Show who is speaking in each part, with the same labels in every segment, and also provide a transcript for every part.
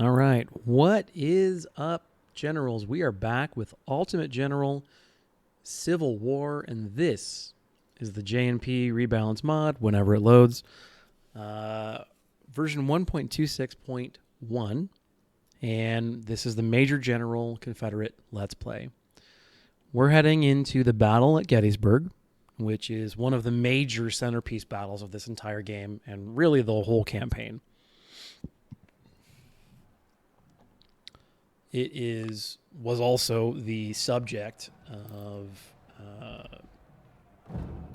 Speaker 1: All right. What is up, Generals? We are back with Ultimate General Civil War, and this is the J&P Rebalance Mod whenever it loads. Version 1.26.1, and this is the Major General Confederate Let's Play. We're heading into the battle at Gettysburg, which is one of the major centerpiece battles of this entire game, and really the whole campaign. It was also the subject of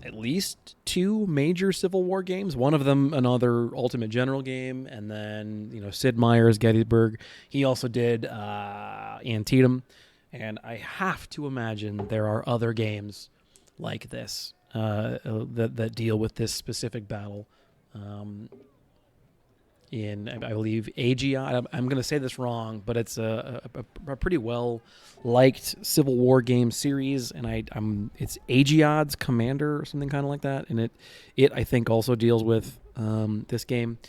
Speaker 1: at least two major Civil War games. One of them, another Ultimate General game, and then Sid Meier's Gettysburg. He also did Antietam, and I have to imagine there are other games like this that deal with this specific battle. In, I believe, AGI. I'm going to say this wrong, but it's a pretty well-liked Civil War game series, and it's AGI's Commander or something kind of like that, and it I think also deals with this game.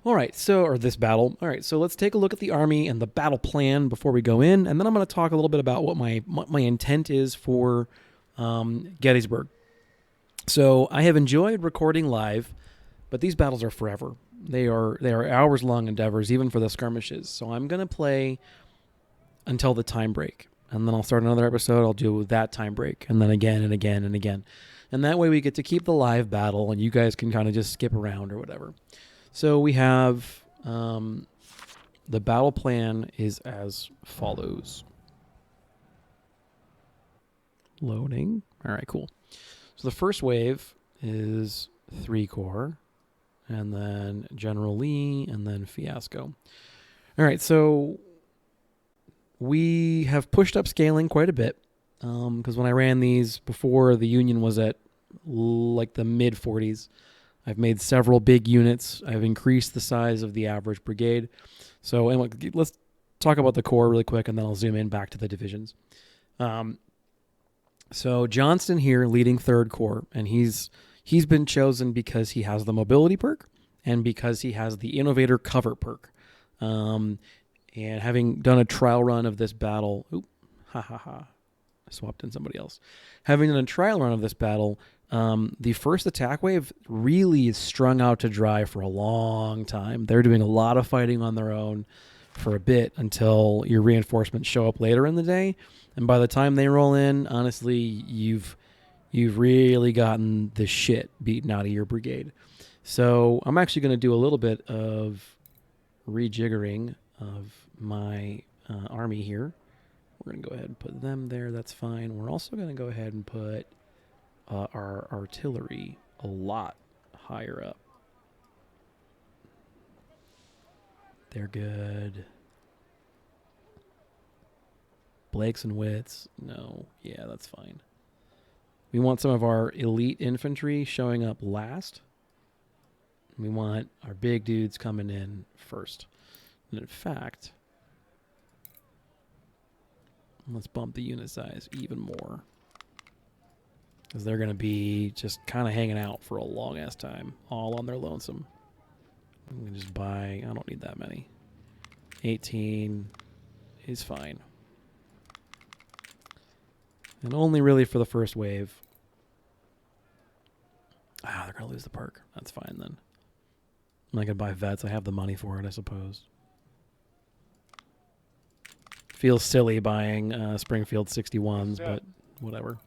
Speaker 1: All right, or this battle. All right, so let's take a look at the army and the battle plan before we go in, and then I'm going to talk a little bit about what my intent is for Gettysburg. So I have enjoyed recording live, but these battles are forever. They are hours-long endeavors, even for the skirmishes. So I'm going to play until the time break. And then I'll start another episode. I'll do that time break. And then again and again and again. And that way we get to keep the live battle, and you guys can kind of just skip around or whatever. So we have the battle plan is as follows. Loading. All right, cool. So the first wave is 3 corps. And then General Lee, and then Fiasco. All right, so we have pushed up scaling quite a bit because when I ran these before, the Union was at like the mid-40s. I've made several big units. I've increased the size of the average brigade. So anyway, let's talk about the corps really quick, and then I'll zoom in back to the divisions. So Johnston here leading 3rd Corps, and he's been chosen because he has the mobility perk and because he has the innovator cover perk. And having done a trial run of this battle, I swapped in somebody else. Having done a trial run of this battle, the first attack wave really is strung out to dry for a long time. They're doing a lot of fighting on their own for a bit until your reinforcements show up later in the day. And by the time they roll in, honestly, you've really gotten the shit beaten out of your brigade. So I'm actually going to do a little bit of rejiggering of my army here. We're going to go ahead and put them there. That's fine. We're also going to go ahead and put our artillery a lot higher up. They're good. Blakes and Wits. No. Yeah, that's fine. We want some of our elite infantry showing up last. We want our big dudes coming in first. And in fact, let's bump the unit size even more, because they're going to be just kind of hanging out for a long-ass time, all on their lonesome. I'm going to just buy, I don't need that many. 18 is fine. And only really for the first wave. They're going to lose the perk. That's fine then. I'm not going to buy vets. I have the money for it, I suppose. Feels silly buying Springfield 61s, but whatever.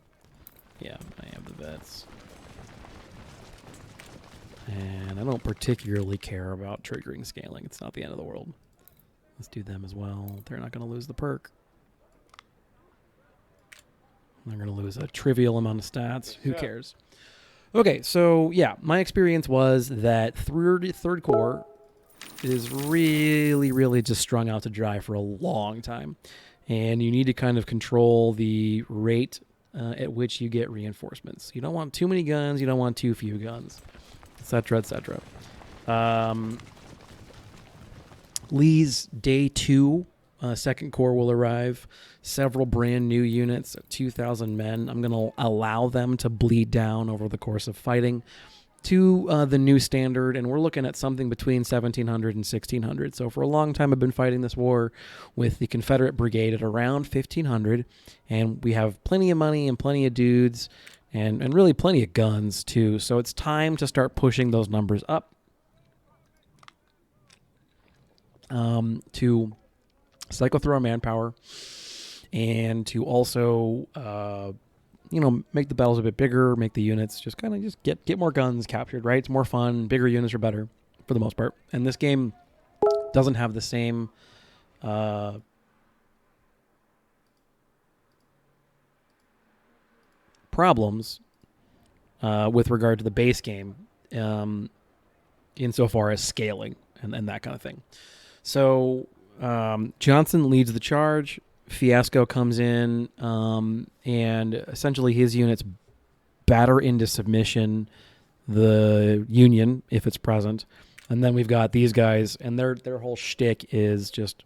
Speaker 1: Yeah, I have the vets. And I don't particularly care about triggering scaling. It's not the end of the world. Let's do them as well. They're not going to lose the perk. They're going to lose a trivial amount of stats. Who cares? Okay, so yeah, my experience was that 3rd Corps is really, really just strung out to dry for a long time. And you need to kind of control the rate at which you get reinforcements. You don't want too many guns. You don't want too few guns, etc., etc. Lee's day 2, 2nd Corps will arrive. Several brand new units, 2,000 men. I'm going to allow them to bleed down over the course of fighting. to the new standard, and we're looking at something between 1700 and 1600. So for a long time, I've been fighting this war with the Confederate brigade at around 1500, and we have plenty of money and plenty of dudes and really plenty of guns too. So it's time to start pushing those numbers up to cycle through our manpower and to also make the battles a bit bigger, make the units just kind of just get more guns captured, right? It's more fun. Bigger units are better for the most part. And this game doesn't have the same problems with regard to the base game insofar as scaling and that kind of thing. So Johnson leads the charge. Fiasco comes in, and essentially his units batter into submission the Union if it's present. And then we've got these guys, and their whole shtick is just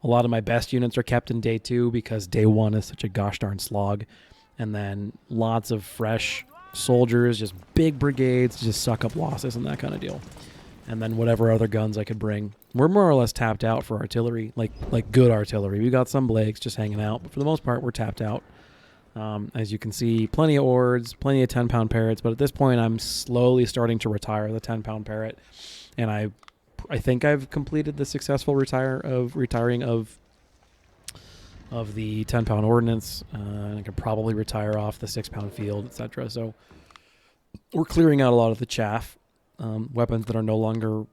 Speaker 1: a lot of my best units are kept in day 2 because day 1 is such a gosh darn slog. And then lots of fresh soldiers, just big brigades to just suck up losses and that kind of deal. And then whatever other guns I could bring. We're more or less tapped out for artillery, like good artillery. We got some Blakes just hanging out, but for the most part, we're tapped out. As you can see, plenty of Ords, plenty of 10-pound Parrots, but at this point, I'm slowly starting to retire the 10-pound Parrot, and I think I've completed the successful retiring of the 10-pound Ordnance, and I could probably retire off the 6-pound Field, etc. So we're clearing out a lot of the chaff. Weapons that are no longer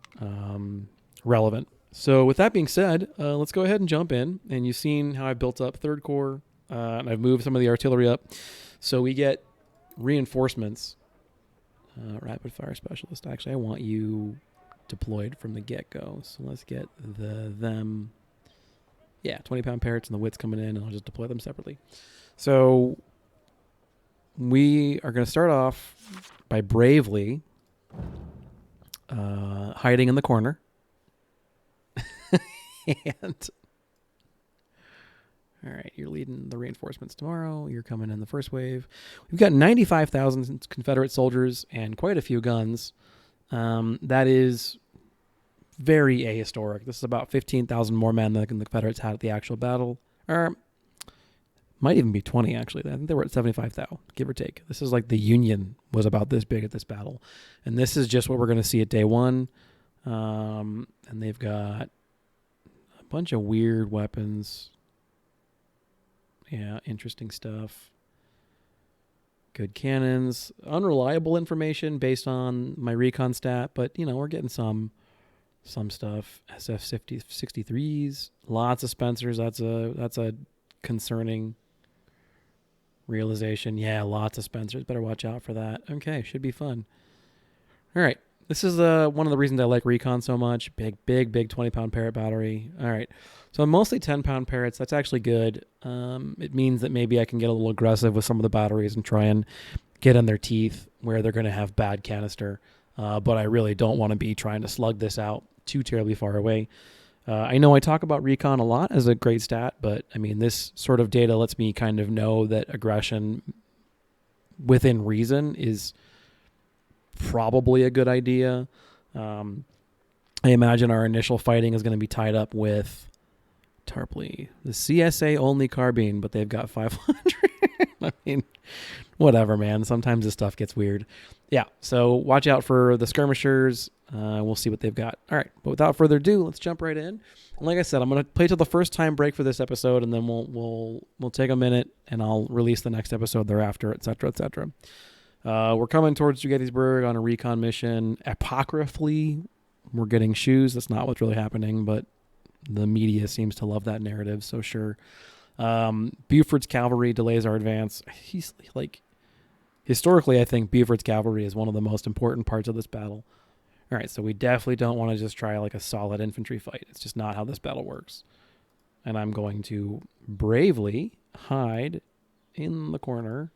Speaker 1: relevant. So with that being said, let's go ahead and jump in. And you've seen how I built up 3rd Corps, and I've moved some of the artillery up. So we get reinforcements. Rapid Fire Specialist. Actually, I want you deployed from the get-go. So let's get them. Yeah, 20-pound Parrots and the Wits coming in, and I'll just deploy them separately. So we are going to start off by bravely hiding in the corner. And all right, you're leading the reinforcements tomorrow. You're coming in the first wave. We've got 95,000 Confederate soldiers and quite a few guns. That is very ahistoric. This is about 15,000 more men than the Confederates had at the actual battle. Or might even be 20, actually. I think they were at 75,000, give or take. This is like the Union was about this big at this battle. And this is just what we're going to see at day 1. And they've got a bunch of weird weapons. Yeah, interesting stuff. Good cannons. Unreliable information based on my recon stat, but, we're getting some stuff. SF-63s. Lots of Spencers. That's a concerning realization. Yeah, lots of Spencers. Better watch out for that. Okay, should be fun. All right. This is one of the reasons I like recon so much. Big 20-pound Parrot battery. All right. So mostly 10-pound Parrots. That's actually good. It means that maybe I can get a little aggressive with some of the batteries and try and get in their teeth where they're going to have bad canister. But I really don't want to be trying to slug this out too terribly far away. I know I talk about recon a lot as a great stat, but I mean, this sort of data lets me kind of know that aggression within reason is probably a good idea. I imagine our initial fighting is going to be tied up with Tarpley, the CSA only carbine, but they've got 500. I mean, whatever, man. Sometimes this stuff gets weird. Yeah, so watch out for the skirmishers. We'll see what they've got. All right, but without further ado, let's jump right in. And like I said, I'm going to play till the first time break for this episode, and then we'll take a minute, and I'll release the next episode thereafter, etc., etc. We're coming towards Gettysburg on a recon mission. Apocryphally, we're getting shoes. That's not what's really happening, but the media seems to love that narrative, so sure. Buford's cavalry delays our advance. He's like, historically, I think Buford's cavalry is one of the most important parts of this battle. All right, so we definitely don't want to just try like a solid infantry fight. It's just not how this battle works. And I'm going to bravely hide in the corner.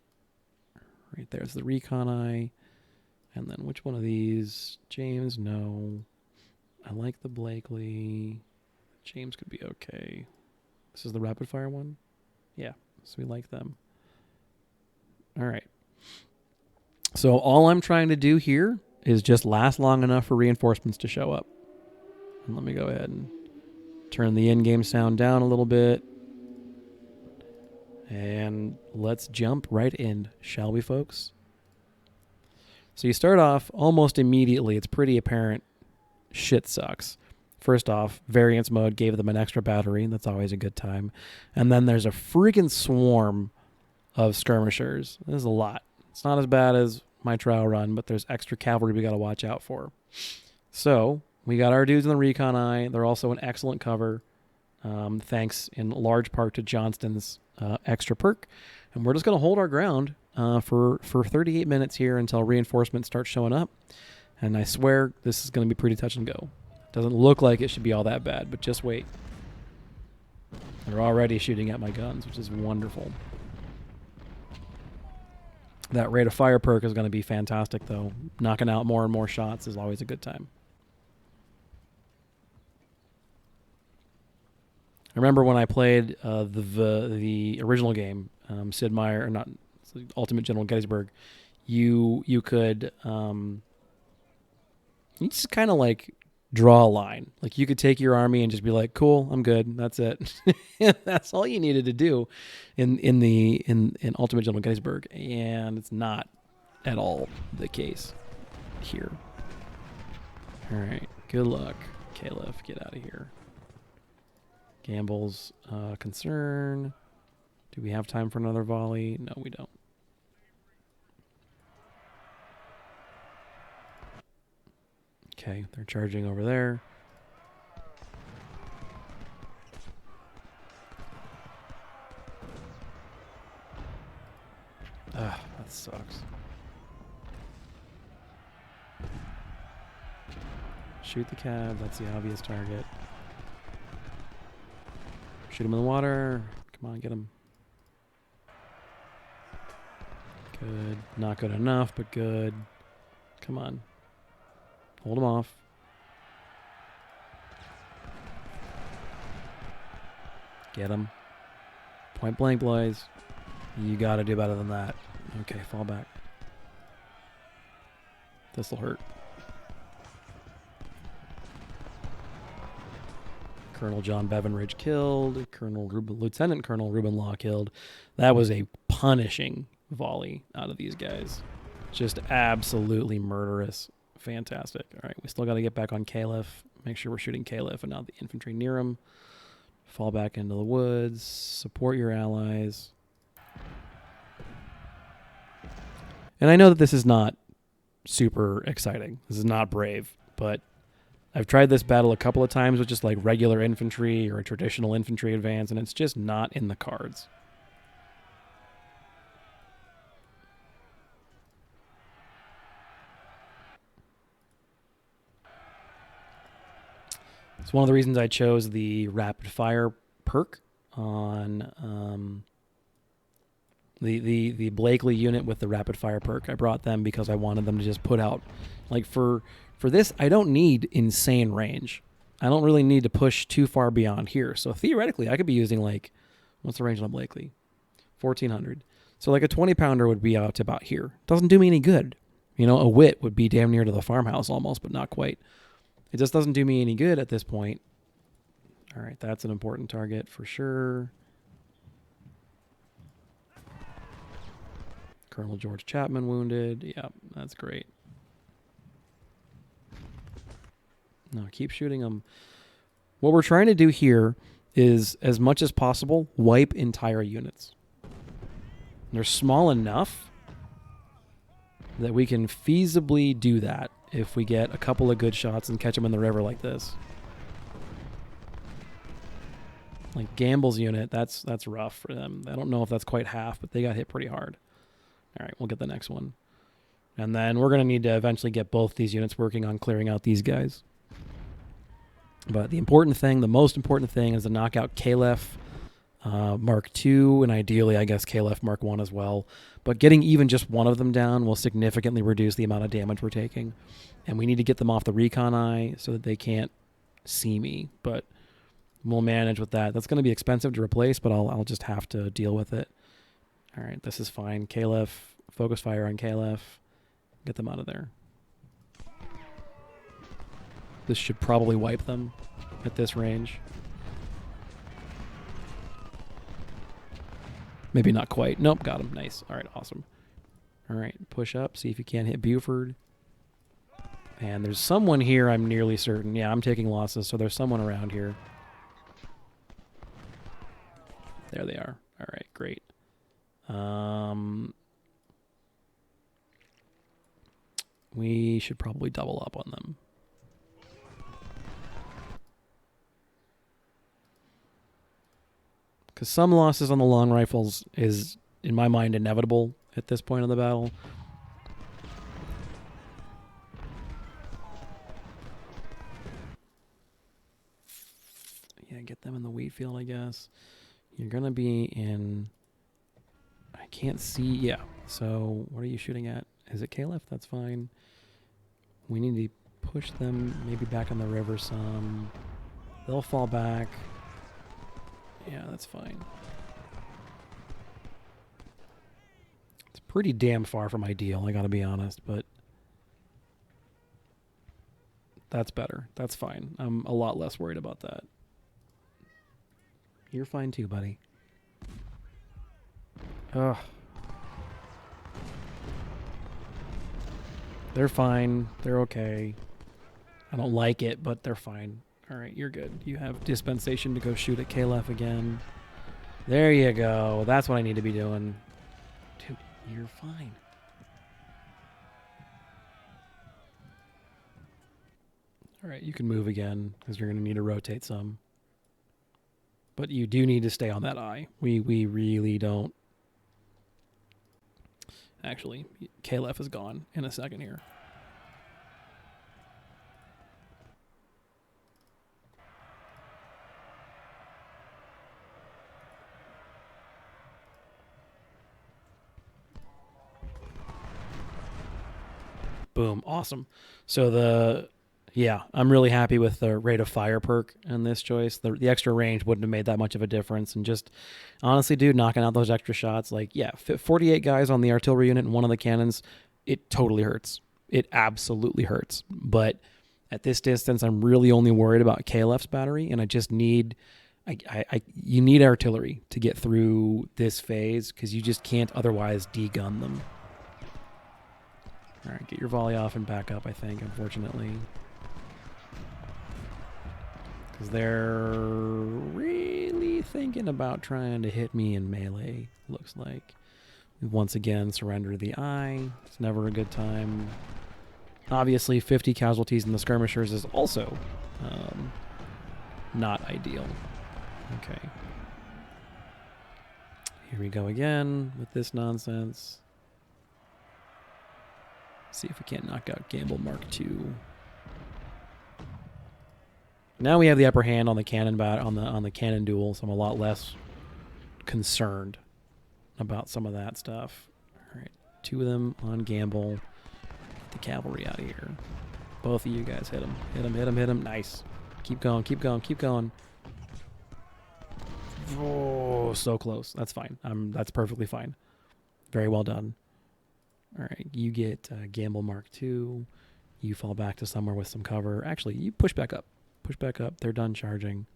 Speaker 1: Right there's the recon eye. And then which one of these? James, no. I like the Blakely. James could be okay. This is the rapid fire one? Yeah, so we like them. All right. So all I'm trying to do here is just last long enough for reinforcements to show up. And let me go ahead and turn the in-game sound down a little bit. And let's jump right in, shall we, folks? So you start off almost immediately. It's pretty apparent shit sucks. First off, variance mode gave them an extra battery. That's always a good time. And then there's a freaking swarm of skirmishers. This is a lot. It's not as bad as my trial run, but there's extra cavalry we got to watch out for. So we got our dudes in the recon eye. They're also an excellent cover, thanks in large part to Johnston's extra perk. And we're just going to hold our ground for 38 minutes here until reinforcements start showing up. And I swear this is going to be pretty touch and go. Doesn't look like it should be all that bad, but just wait. They're already shooting at my guns, which is wonderful. That rate of fire perk is going to be fantastic, though. Knocking out more and more shots is always a good time. I remember when I played the original game, Sid Meier, or not, Ultimate General Gettysburg, you could you just kind of like draw a line. Like you could take your army and just be like, cool, I'm good. That's it. That's all you needed to do in Ultimate General Gettysburg. And it's not at all the case here. All right. Good luck, Caliph. Get out of here. Gamble's concern. Do we have time for another volley? No, we don't. Okay, they're charging over there. Ugh, that sucks. Shoot the cab, that's the obvious target. Shoot him in the water. Come on, get him. Good. Not good enough, but good. Come on. Hold him off. Get him. Point blank, boys. You got to do better than that. Okay, fall back. This will hurt. Colonel John Bevanridge killed. Lieutenant Colonel Reuben Law killed. That was a punishing volley out of these guys. Just absolutely murderous. Fantastic. All right, we still got to get back on Caliph. Make sure we're shooting Caliph and not the infantry near him. Fall back into the woods. Support your allies. And I know that this is not super exciting. This is not brave, but I've tried this battle a couple of times with just like regular infantry or a traditional infantry advance, and it's just not in the cards. It's one of the reasons I chose the rapid fire perk on the Blakely unit with the rapid fire perk. I brought them because I wanted them to just put out, like for this, I don't need insane range. I don't really need to push too far beyond here. So theoretically, I could be using like, what's the range on Blakely? 1400. So like a 20 pounder would be out to about here. Doesn't do me any good. You know, a wit would be damn near to the farmhouse almost, but not quite. It just doesn't do me any good at this point. All right, that's an important target for sure. Colonel George Chapman wounded. Yeah, that's great. No, keep shooting them. What we're trying to do here is, as much as possible, wipe entire units. They're small enough that we can feasibly do that if we get a couple of good shots and catch them in the river like this. Like Gamble's unit, that's rough for them. I don't know if that's quite half, but they got hit pretty hard. All right, we'll get the next one. And then we're going to need to eventually get both these units working on clearing out these guys. But the important thing, the most important thing, is to knock out Caliph Mark II, and ideally, I guess, Caliph Mark I as well. But getting even just one of them down will significantly reduce the amount of damage we're taking. And we need to get them off the recon eye so that they can't see me. But we'll manage with that. That's going to be expensive to replace, but I'll just have to deal with it. All right, this is fine. Caliph, focus fire on Caliph. Get them out of there. This should probably wipe them at this range. Maybe not quite. Nope, got him. Nice. All right, awesome. All right, push up. See if you can't hit Buford. And there's someone here, I'm nearly certain. Yeah, I'm taking losses, so there's someone around here. There they are. All right, great. We should probably double up on them. Because some losses on the long rifles is, in my mind, inevitable at this point of the battle. Yeah, get them in the wheat field, I guess. You're going to be in... I can't see... Yeah. So, what are you shooting at? Is it Caliph? That's fine. We need to push them maybe back on the river some. They'll fall back. Yeah, that's fine. It's pretty damn far from ideal, I gotta be honest, but that's better. That's fine. I'm a lot less worried about that. You're fine too, buddy. Ugh. They're fine. They're okay. I don't like it, but they're fine. All right, you're good. You have dispensation to go shoot at Caliph again. There you go. That's what I need to be doing. Dude, you're fine. All right, you can move again because you're going to need to rotate some. But you do need to stay on that eye. We really don't. Actually, Caliph is gone in a second here. Boom. Awesome. So yeah, I'm really happy with the rate of fire perk in this choice. The extra range wouldn't have made that much of a difference. And just honestly, dude, knocking out those extra shots, like, yeah, 48 guys on the artillery unit and one of the cannons, it totally hurts. It absolutely hurts. But at this distance, I'm really only worried about Caliph's battery, and I just need... you need artillery to get through this phase because you just can't otherwise de-gun them. All right, get your volley off and back up, I think, unfortunately. Because they're really thinking about trying to hit me in melee, looks like. We once again surrender the eye. It's never a good time. Obviously, 50 casualties in the skirmishers is also not ideal. Okay. Here we go again with this nonsense. See if we can't knock out Gamble Mark II. Now we have the upper hand on the cannon on the cannon duel, so I'm a lot less concerned about some of that stuff. All right, 2 of them on Gamble. Get the cavalry out of here. Both of you guys hit him. Hit him, hit him, hit him. Nice. Keep going, keep going, keep going. Oh, so close. That's fine. That's perfectly fine. Very well done. All right, you get Gamble Mark II. You fall back to somewhere with some cover. Actually, you push back up. Push back up. They're done charging.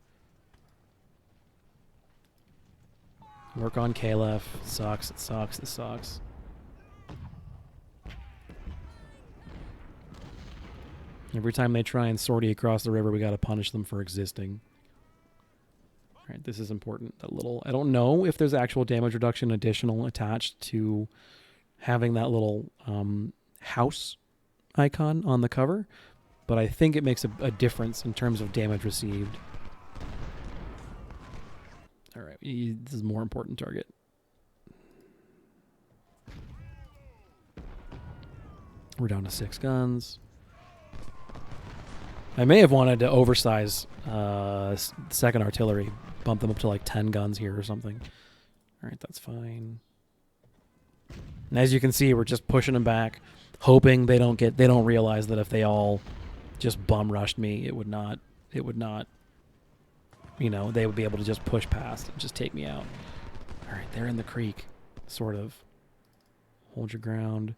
Speaker 1: Work on Caliph. Sucks. It sucks. It sucks. Every time they try and sortie across the river, we got to punish them for existing. All right, this is important. That little... I don't know if there's actual damage reduction additional attached to having that little house icon on the cover, but I think it makes a difference in terms of damage received. All right, this is a more important target. We're down to 6 guns. I may have wanted to oversize second artillery, bump them up to like 10 guns here or something. All right, that's fine. And as you can see, we're just pushing them back, hoping they don't realize that if they all just bum rushed me, it would not, you know, they would be able to just push past and just take me out. All right, they're in the creek, sort of. Hold your ground.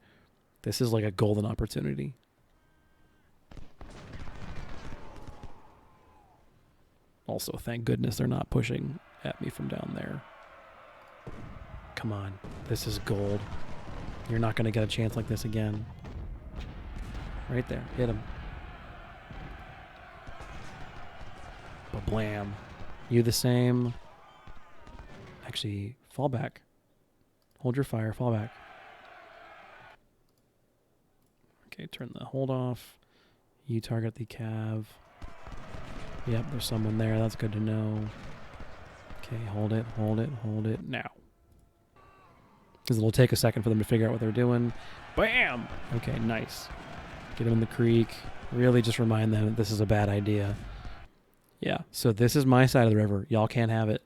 Speaker 1: This is like a golden opportunity. Also, thank goodness they're not pushing at me from down there. Come on. This is gold. You're not going to get a chance like this again. Right there. Hit him. Ba-blam. You the same. Actually, fall back. Hold your fire. Fall back. Okay, turn the hold off. You target the cav. Yep, there's someone there. That's good to know. Okay, hold it, hold it, hold it now. Because it'll take a second for them to figure out what they're doing. Bam! Okay, nice. Get them in the creek. Really just remind them that this is a bad idea. Yeah, so this is my side of the river. Y'all can't have it.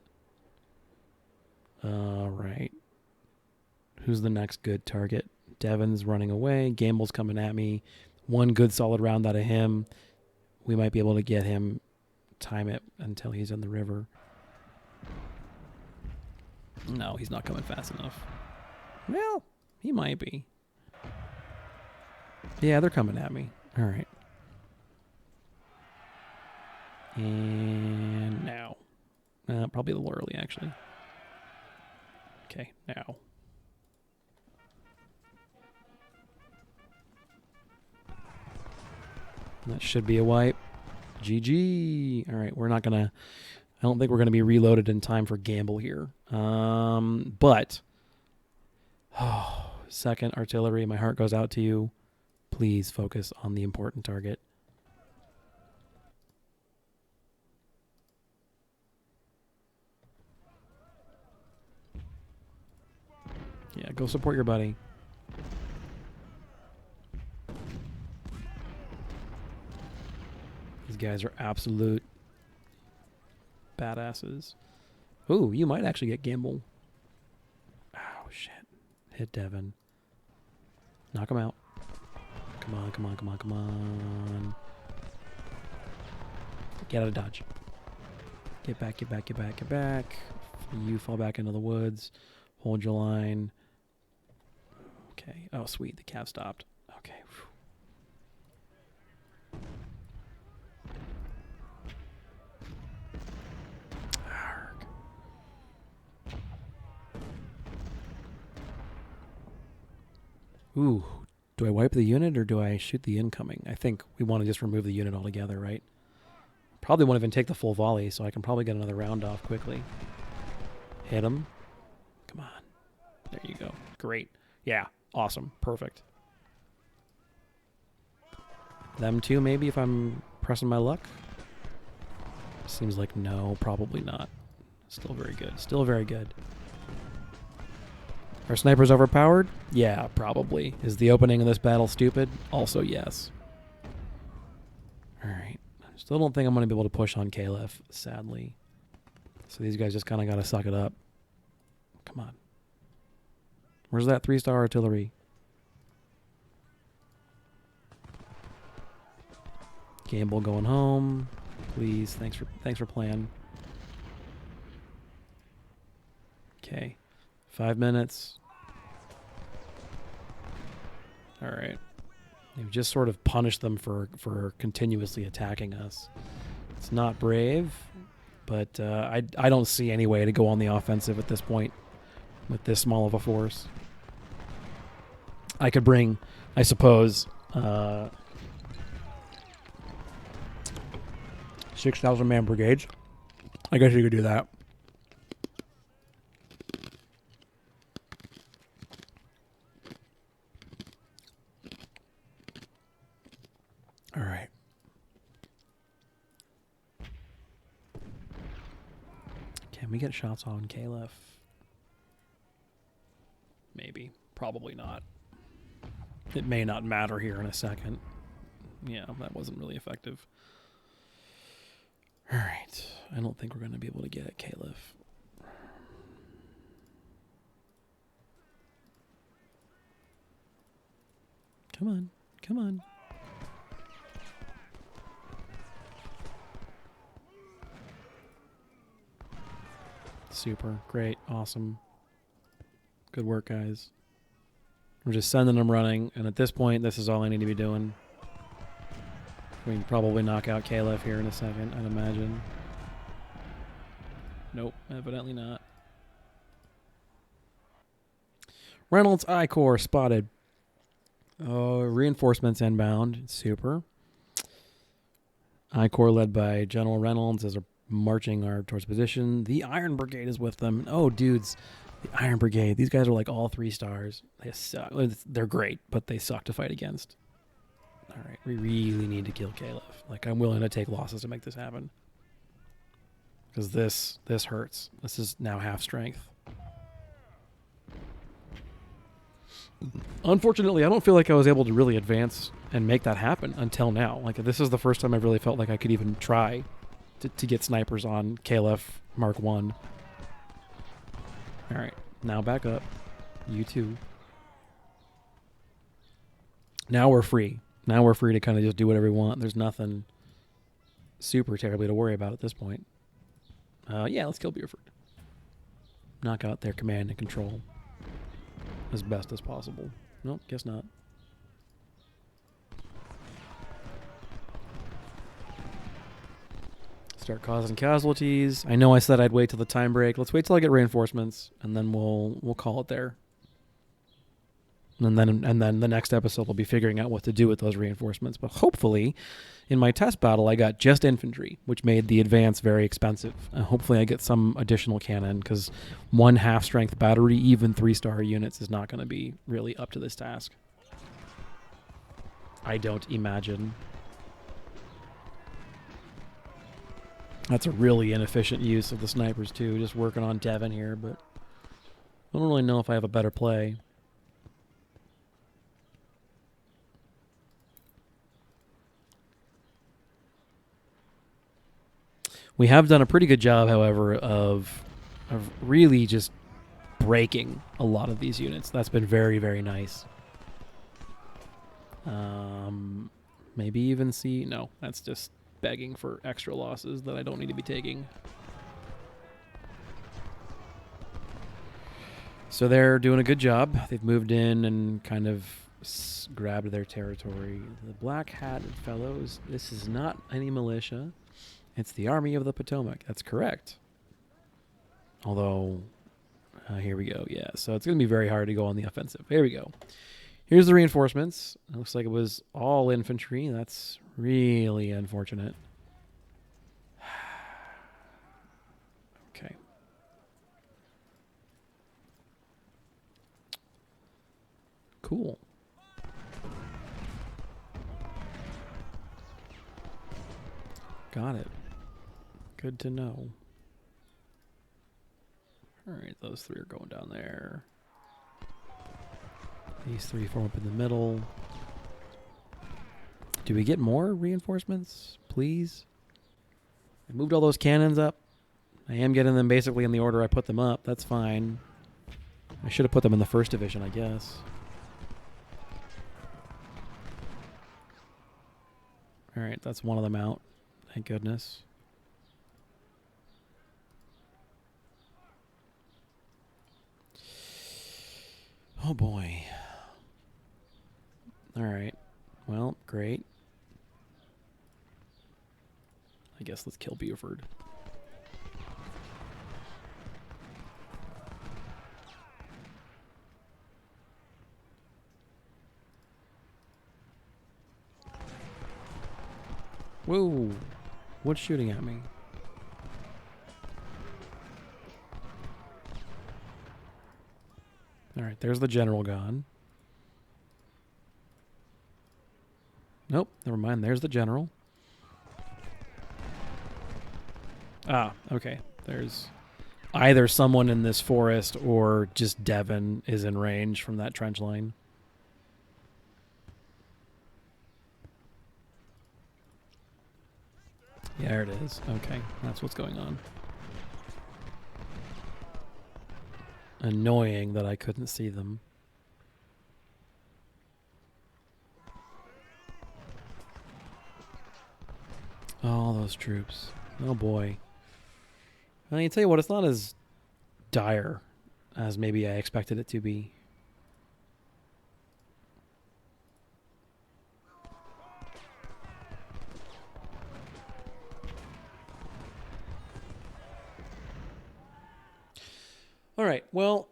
Speaker 1: All right. Who's the next good target? Devin's running away. Gamble's coming at me. One good solid round out of him. We might be able to get him, time it until he's in the river. No, he's not coming fast enough. Well, he might be. Yeah, they're coming at me. All right. And now. Probably a little early, actually. Okay, now. That should be a wipe. GG. All right, we're not going to... I don't think we're going to be reloaded in time for Gamble here. But... Oh, second artillery, my heart goes out to you. Please focus on the important target. Yeah, go support your buddy. These guys are absolute badasses. Ooh, you might actually get Gamble. Oh, shit. Hit Devin. Knock him out. Come on, come on, come on, come on. Get out of dodge. Get back, get back, get back, get back. You fall back into the woods. Hold your line. Okay. Oh, sweet. The cav stopped. Okay. Arg. Ooh. Do I wipe the unit or do I shoot the incoming? I think we want to just remove the unit altogether, right? Probably won't even take the full volley, so I can probably get another round off quickly. Hit him. Come on. There you go. Great. Yeah. Awesome. Perfect. Them too, maybe, if I'm pressing my luck? Seems like no, probably not. Still very good. Still very good. Are snipers overpowered? Yeah, probably. Is the opening of this battle stupid? Also, yes. Alright. Still don't think I'm going to be able to push on Caliph, sadly. So these guys just kind of got to suck it up. Come on. Where's that 3-star artillery? Gamble going home. Please, thanks for playing. Okay. 5 minutes. All right. We've just sort of punished them for continuously attacking us. It's not brave, but I don't see any way to go on the offensive at this point with this small of a force. I could bring, I suppose, 6,000 man brigades. I guess you could do that. All right. Can we get shots on Caliph? Maybe. Probably not. It may not matter here in a second. Yeah, that wasn't really effective. All right. I don't think we're going to be able to get at Caliph. Come on. Come on. Super. Great. Awesome. Good work, guys. We're just sending them running, and at this point, this is all I need to be doing. We can probably knock out Caliph here in a second, I'd imagine. Nope, evidently not. Reynolds I Corps spotted. Reinforcements inbound. Super. I Corps led by General Reynolds is marching towards position. The Iron Brigade is with them. Oh, dudes. The Iron Brigade. These guys are like all 3 stars. They suck. They're great, but they suck to fight against. All right, we really need to kill Caliph. Like, I'm willing to take losses to make this happen. Because this hurts. This is now half strength. Unfortunately, I don't feel like I was able to really advance and make that happen until now. Like, this is the first time I've really felt like I could even try to get snipers on Caliph Mark 1. All right, now back up. You too. Now we're free. Now we're free to kind of just do whatever we want. There's nothing super terribly to worry about at this point. Yeah, let's kill Buford. Knock out their command and control as best as possible. Nope, guess not. Start causing casualties. I know I said I'd wait till the time break. Let's wait till I get reinforcements, and then we'll call it there. And then the next episode will be figuring out what to do with those reinforcements. But hopefully, in my test battle, I got just infantry, which made the advance very expensive. Hopefully, I get some additional cannon, because 1 half-strength battery, even 3-star units, is not going to be really up to this task. I don't imagine. That's a really inefficient use of the snipers, too. Just working on Devon here, but I don't really know if I have a better play. We have done a pretty good job, however, of really just breaking a lot of these units. That's been very, very nice. Maybe even see... No, that's just begging for extra losses that I don't need to be taking. So they're doing a good job. They've moved in and kind of grabbed their territory. The black-hatted fellows, this is not any militia. It's the Army of the Potomac. That's correct. Although, here we go. Yeah, so it's going to be very hard to go on the offensive. Here we go. Here's the reinforcements. It looks like it was all infantry. That's really unfortunate. Okay. Cool. Got it. Good to know. All right, those 3 are going down there. These 3 form up in the middle. Do we get more reinforcements, please? I moved all those cannons up. I am getting them basically in the order I put them up. That's fine. I should have put them in the 1st division, I guess. All right, that's one of them out. Thank goodness. Oh boy. All right. Well, great. I guess let's kill Buford. Whoa. What's shooting at me? All right, there's the general gone. Nope, never mind. There's the general. Ah, okay. There's either someone in this forest or just Devon is in range from that trench line. Yeah, there it is. Okay, that's what's going on. Annoying that I couldn't see them. All those troops. Oh boy. I mean, tell you what, it's not as dire as maybe I expected it to be. All right. Well,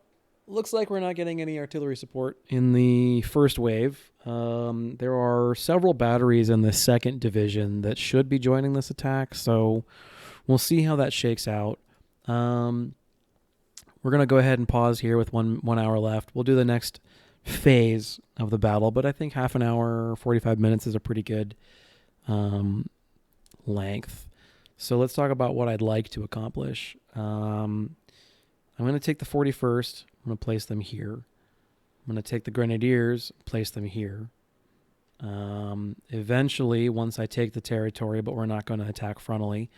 Speaker 1: looks like we're not getting any artillery support in the first wave. There are several batteries in the second division that should be joining this attack, so we'll see how that shakes out. We're going to go ahead and pause here with one hour left. We'll do the next phase of the battle, but I think half an hour, 45 minutes is a pretty good length. So let's talk about what I'd like to accomplish. I'm going to take the 41st. I'm going to place them here. I'm going to take the Grenadiers, place them here. Eventually, once I take the territory, but we're not going to attack frontally,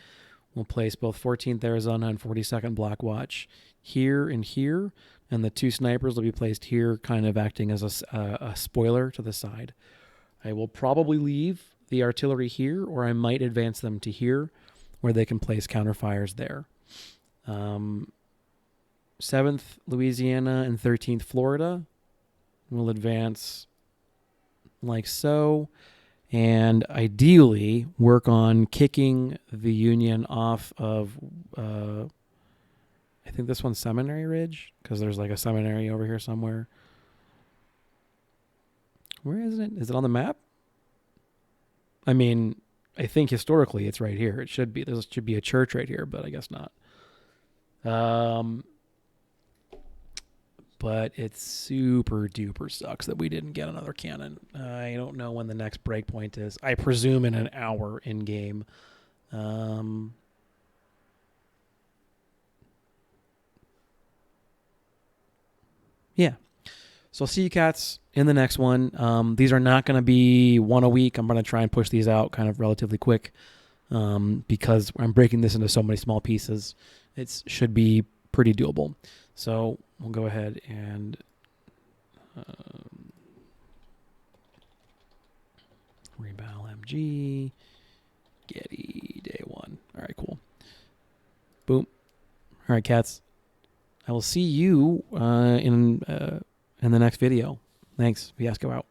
Speaker 1: we'll place both 14th Arizona and 42nd Black Watch here and here, and the two snipers will be placed here, kind of acting as a spoiler to the side. I will probably leave the artillery here, or I might advance them to here, where they can place counterfires there. 7th Louisiana and 13th Florida will advance like so, and ideally work on kicking the Union off of, I think this one's Seminary Ridge, because there's like a seminary over here somewhere. Where is it? Is it on the map? I mean, I think historically it's right here. It should be. There should be a church right here, but I guess not. But it super duper sucks that we didn't get another cannon. I don't know when the next breakpoint is. I presume in an hour in game. Yeah. So I'll see you cats in the next one. These are not going to be one a week. I'm going to try and push these out kind of relatively quick because I'm breaking this into so many small pieces. It should be pretty doable. So we'll go ahead and Rebal MG, Getty, day one. All right, cool. Boom. All right, cats. I will see you in the next video. Thanks. Fiasco out.